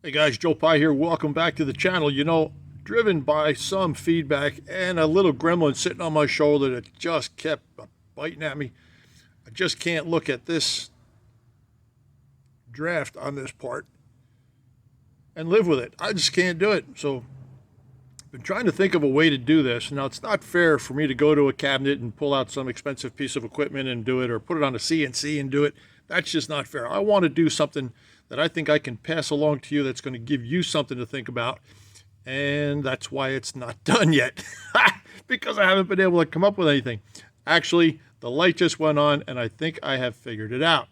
Hey guys, Joe Pye here. Welcome back to the channel. Driven by some feedback and a little gremlin sitting on my shoulder that just kept biting at me. I just can't look at this draft on this part and live with it. I just can't do it. So I've been trying to think of a way to do this. Now, it's not fair for me to go to a cabinet and pull out some expensive piece of equipment and do it, or put it on a CNC and do it. That's just not fair. I want to do something that I think I can pass along to you that's going to give you something to think about. And that's why it's not done yet, because I haven't been able to come up with anything. Actually, the light just went on, and I think I have figured it out.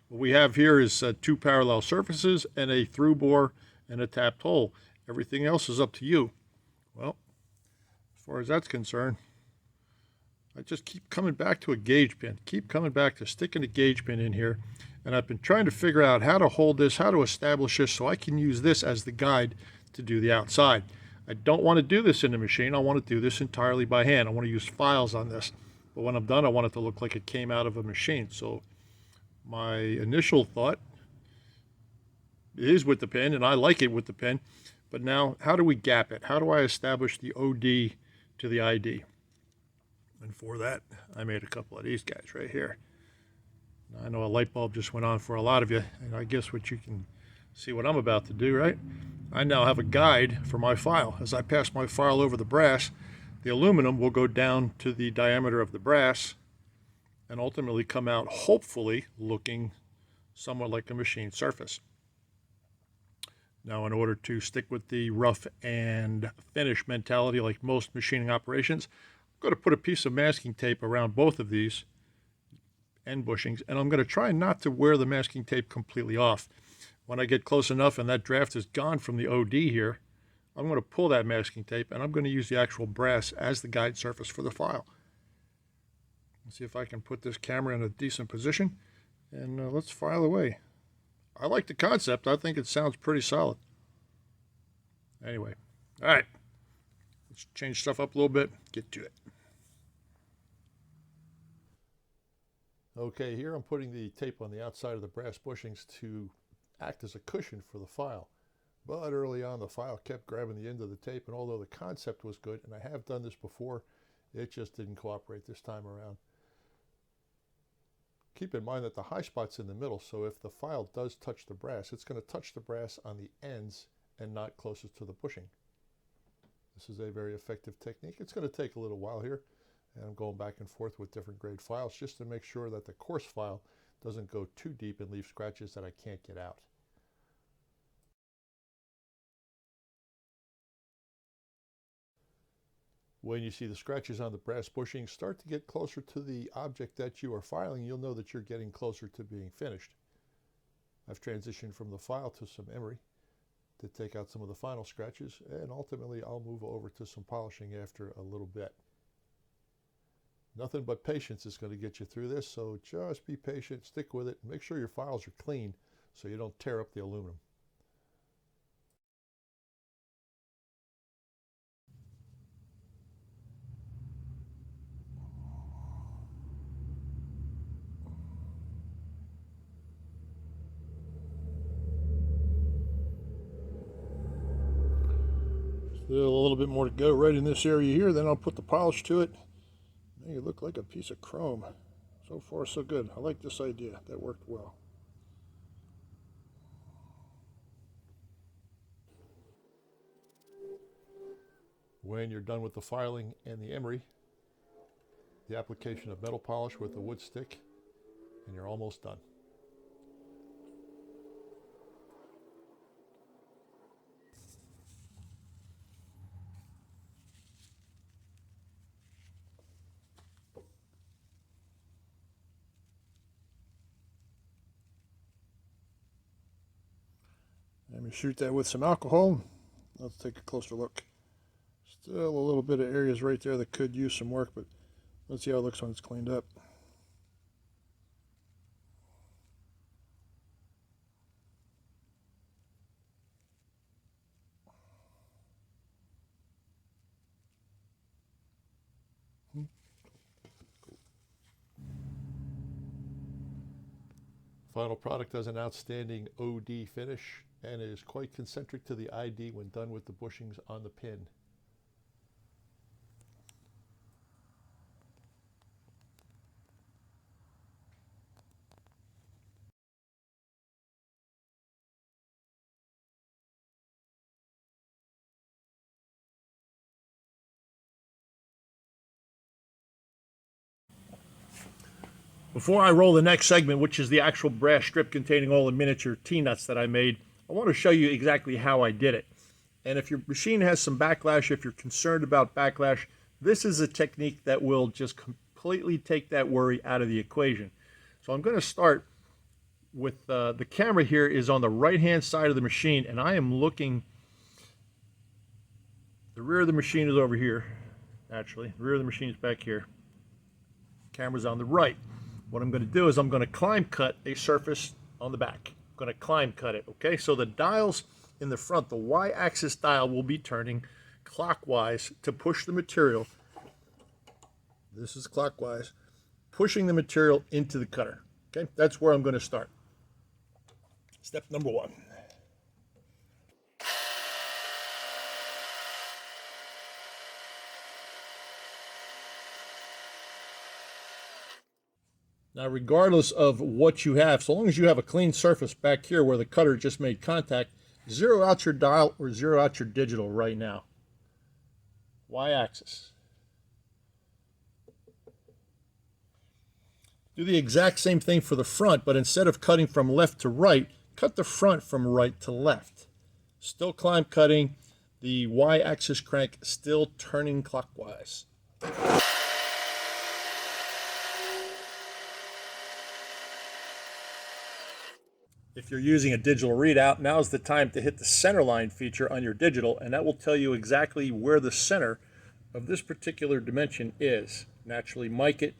What we have here is two parallel surfaces and a through bore and a tapped hole. Everything else is up to you. Well, as far as that's concerned, I just keep coming back to a gauge pin, keep coming back to sticking a gauge pin in here. And I've been trying to figure out how to hold this, how to establish this, so I can use this as the guide to do the outside. I don't want to do this in the machine. I want to do this entirely by hand. I want to use files on this. But when I'm done, I want it to look like it came out of a machine. So my initial thought is with the pen, and I like it with the pen. But now, how do we gap it? How do I establish the OD to the ID? And for that, I made a couple of these guys right here. Now, I know a light bulb just went on for a lot of you, and I guess what you can see what I'm about to do, right? I now have a guide for my file. As I pass my file over the brass, the aluminum will go down to the diameter of the brass and ultimately come out, hopefully, looking somewhat like a machine surface. Now, in order to stick with the rough and finish mentality like most machining operations, I'm going to put a piece of masking tape around both of these end bushings, and I'm going to try not to wear the masking tape completely off. When I get close enough and that draft is gone from the OD here, I'm going to pull that masking tape, and I'm going to use the actual brass as the guide surface for the file. Let's see if I can put this camera in a decent position, and let's file away. I like the concept. I think it sounds pretty solid. Anyway, all right. Let's change stuff up a little bit, get to it. Okay, here I'm putting the tape on the outside of the brass bushings to act as a cushion for the file. But early on, the file kept grabbing the end of the tape, and although the concept was good, and I have done this before, it just didn't cooperate this time around. Keep in mind that the high spot's in the middle, so if the file does touch the brass, it's going to touch the brass on the ends and not closest to the bushing. This is a very effective technique. It's going to take a little while here, and I'm going back and forth with different grade files just to make sure that the coarse file doesn't go too deep and leave scratches that I can't get out. When you see the scratches on the brass bushing start to get closer to the object that you are filing, you'll know that you're getting closer to being finished. I've transitioned from the file to some emery to take out some of the final scratches, and ultimately I'll move over to some polishing after a little bit. Nothing but patience is going to get you through this, so just be patient, stick with it, and make sure your files are clean so you don't tear up the aluminum. Still a little bit more to go right in this area here, then I'll put the polish to it. Now you look like a piece of chrome. So far, so good. I like this idea. That worked well. When you're done with the filing and the emery, the application of metal polish with a wood stick, and you're almost done. Let me shoot that with some alcohol. Let's take a closer look. Still a little bit of areas right there that could use some work, but let's see how it looks when it's cleaned up. Final product has an outstanding OD finish and it is quite concentric to the ID when done with the bushings on the pin. Before I roll the next segment, which is the actual brass strip containing all the miniature T-nuts that I made, I want to show you exactly how I did it. And if your machine has some backlash, if you're concerned about backlash, this is a technique that will just completely take that worry out of the equation. So I'm going to start with the camera here is on the right-hand side of the machine, and I am looking, the rear of the machine is over here, actually. The rear of the machine is back here. Camera's on the right. What I'm going to do is I'm going to climb cut a surface on the back. I'm going to climb cut it, okay? So the dials in the front, the Y-axis dial will be turning clockwise to push the material. This is clockwise, pushing the material into the cutter, okay? That's where I'm going to start. Step number one. Now, regardless of what you have, so long as you have a clean surface back here where the cutter just made contact, zero out your dial or zero out your digital right now. Y-axis. Do the exact same thing for the front, but instead of cutting from left to right, cut the front from right to left. Still climb cutting, the Y-axis crank still turning clockwise. If you're using a digital readout, now's the time to hit the center line feature on your digital, and that will tell you exactly where the center of this particular dimension is. Naturally mic it,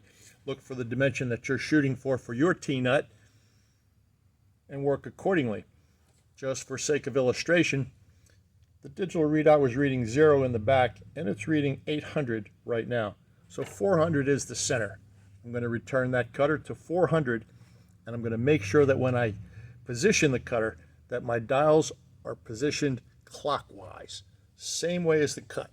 look for the dimension that you're shooting for your T-nut, and work accordingly. Just for sake of illustration, the digital readout was reading 0 in the back, and it's reading 800 right now. So 400 is the center. I'm going to return that cutter to 400, and I'm going to make sure that when I position the cutter, that my dials are positioned clockwise, same way as the cut.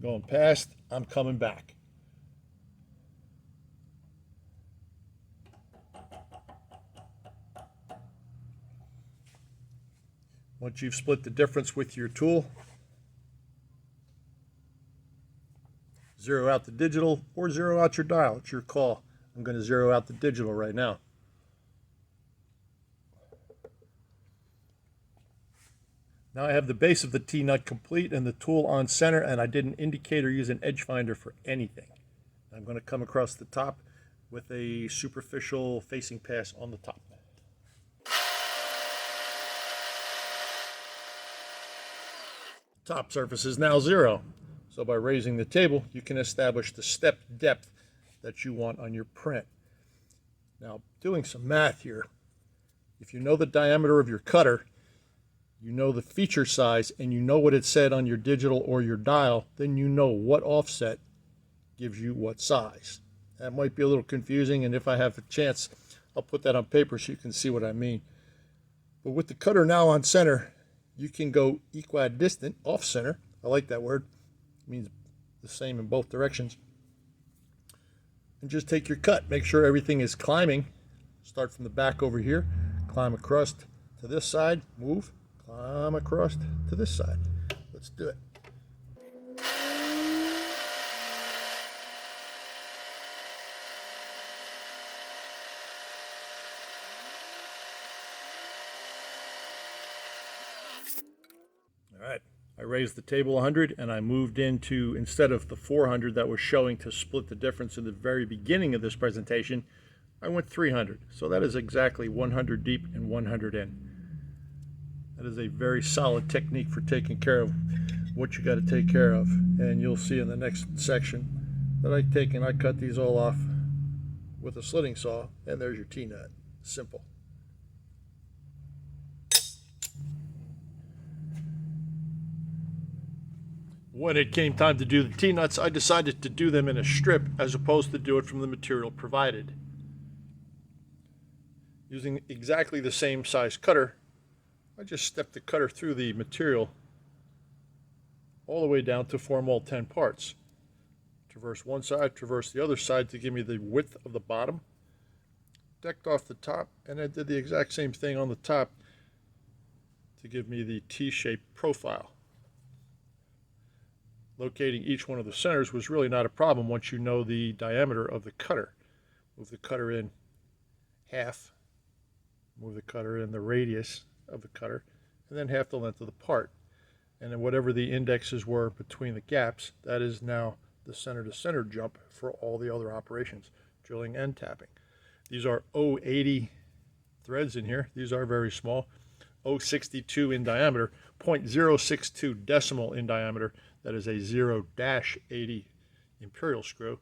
Going past, I'm coming back. Once you've split the difference with your tool, zero out the digital or zero out your dial. It's your call. I'm going to zero out the digital right now. Now I have the base of the T-nut complete and the tool on center, and I didn't indicate or use an edge finder for anything. I'm going to come across the top with a superficial facing pass on the top. Top surface is now 0. So by raising the table, you can establish the step depth that you want on your print. Now, doing some math here, if you know the diameter of your cutter, you know the feature size, and you know what it said on your digital or your dial, then you know what offset gives you what size. That might be a little confusing, and if I have a chance, I'll put that on paper so you can see what I mean. But with the cutter now on center, you can go equidistant, off center. I like that word. It means the same in both directions. And just take your cut. Make sure everything is climbing. Start from the back over here. Climb across to this side. Move. Climb across to this side. Let's do it. All right. I raised the table 100 and I moved into, instead of the 400 that was showing to split the difference in the very beginning of this presentation, I went 300. So that is exactly 100 deep and 100 in. That is a very solid technique for taking care of what you got to take care of. And you'll see in the next section that I cut these all off with a slitting saw, and there's your T-nut. Simple. When it came time to do the T-nuts, I decided to do them in a strip as opposed to do it from the material provided. Using exactly the same size cutter, I just step the cutter through the material all the way down to form all 10 parts. Traverse one side, traverse the other side to give me the width of the bottom, decked off the top, and I did the exact same thing on the top to give me the T-shaped profile. Locating each one of the centers was really not a problem once you know the diameter of the cutter. Move the cutter in half, move the cutter in the radius of the cutter, and then half the length of the part. And then whatever the indexes were between the gaps, that is now the center to center jump for all the other operations, drilling and tapping. These are 0.80 threads in here. These are very small. 0.62 in diameter, 0.062 decimal in diameter. That is a 0-80 imperial screw.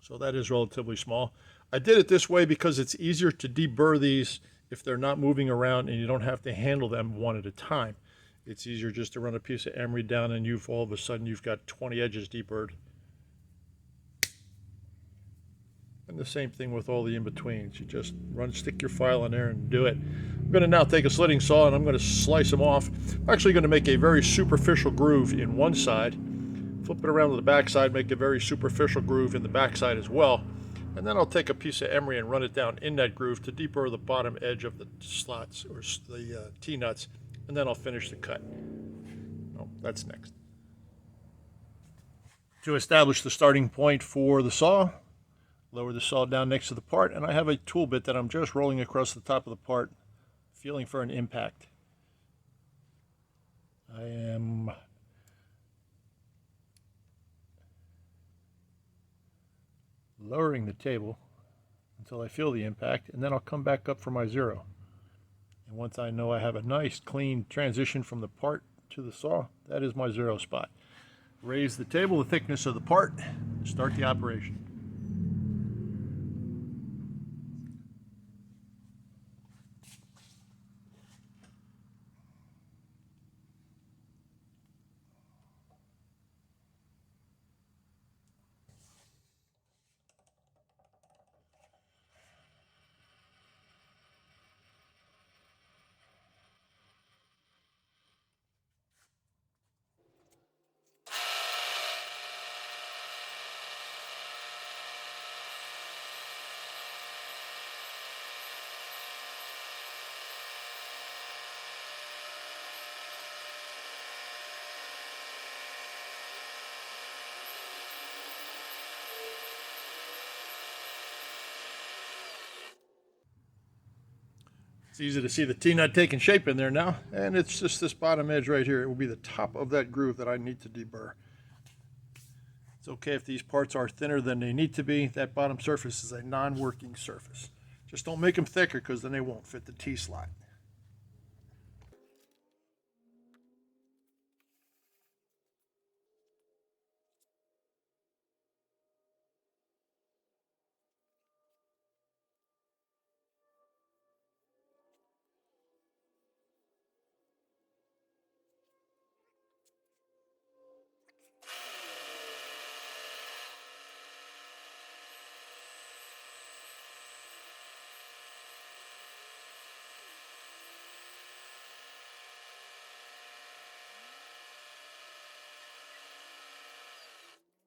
So that is relatively small. I did it this way because it's easier to deburr these if they're not moving around and you don't have to handle them one at a time. It's easier just to run a piece of emery down and all of a sudden you've got 20 edges deburred. And the same thing with all the in-betweens. You just stick your file in there and do it. I'm going to now take a slitting saw and I'm going to slice them off. I'm actually going to make a very superficial groove in one side, flip it around to the back side, make a very superficial groove in the back side as well. And then I'll take a piece of emery and run it down in that groove to deburr the bottom edge of the slots or the T-nuts, and then I'll finish the cut. Oh, that's next. To establish the starting point for the saw, lower the saw down next to the part, and I have a tool bit that I'm just rolling across the top of the part, feeling for an impact. I am lowering the table until I feel the impact, and then I'll come back up for my 0. And once I know I have a nice clean transition from the part to the saw, that is my 0 spot. Raise the table the thickness of the part, start the operation. It's easy to see the T-nut taking shape in there now, and it's just this bottom edge right here. It will be the top of that groove that I need to deburr. It's okay if these parts are thinner than they need to be. That bottom surface is a non-working surface. Just don't make them thicker because then they won't fit the T-slot.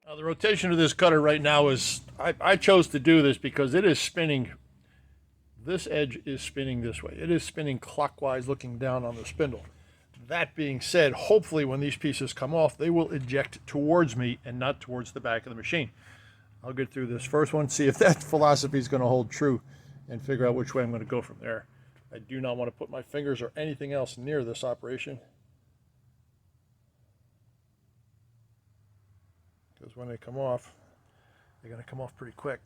Now the rotation of this cutter right now is, I chose to do this because it is spinning, this edge is spinning this way. It is spinning clockwise looking down on the spindle. That being said, hopefully when these pieces come off, they will eject towards me and not towards the back of the machine. I'll get through this first one, see if that philosophy is going to hold true, and figure out which way I'm going to go from there. I do not want to put my fingers or anything else near this operation, because when they come off, they're going to come off pretty quick.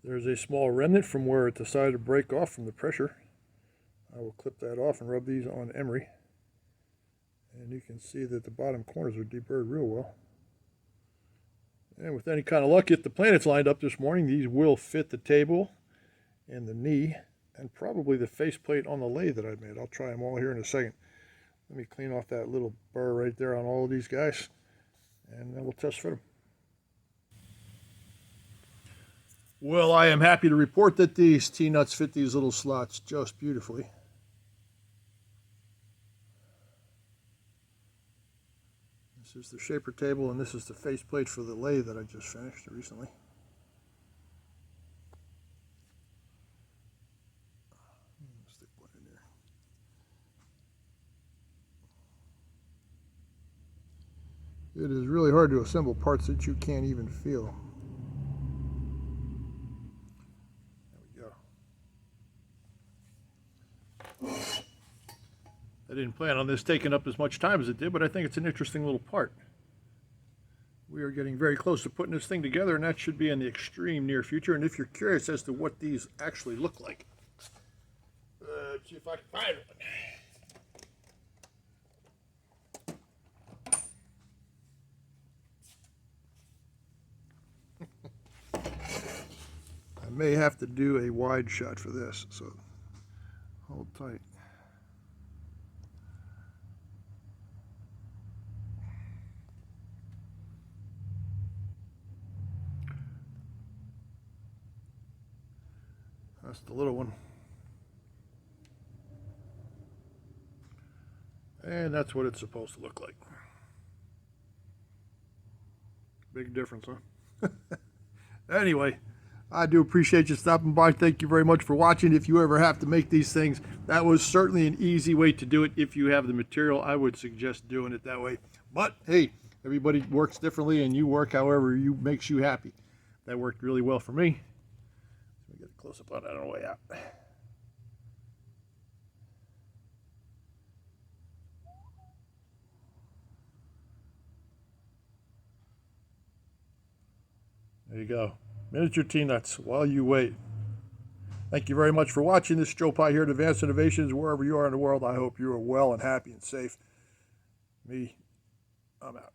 There's a small remnant from where it decided to break off from the pressure. I will clip that off and rub these on emery. And you can see that the bottom corners are deburred real well. And with any kind of luck, if the planets lined up this morning, these will fit the table and the knee and probably the faceplate on the lathe that I made. I'll try them all here in a second. Let me clean off that little burr right there on all of these guys, and then we'll test fit them. Well, I am happy to report that these T-nuts fit these little slots just beautifully. This is the shaper table, and this is the faceplate for the lathe that I just finished recently. Stick one in there. It is really hard to assemble parts that you can't even feel. There we go. I didn't plan on this taking up as much time as it did, but I think it's an interesting little part. We are getting very close to putting this thing together, and that should be in the extreme near future. And if you're curious as to what these actually look like, let's see if I can find one. I may have to do a wide shot for this, so hold tight. That's the little one. And that's what it's supposed to look like. Big difference, huh? Anyway, I do appreciate you stopping by. Thank you very much for watching. If you ever have to make these things, that was certainly an easy way to do it. If you have the material, I would suggest doing it that way. But hey, everybody works differently, and you work however makes you happy. That worked really well for me. Let me get a close up on that on the way out. There you go. Miniature T-nuts while you wait. Thank you very much for watching. This is Joe Pye here at Advanced Innovations. Wherever you are in the world, I hope you are well and happy and safe. I'm out.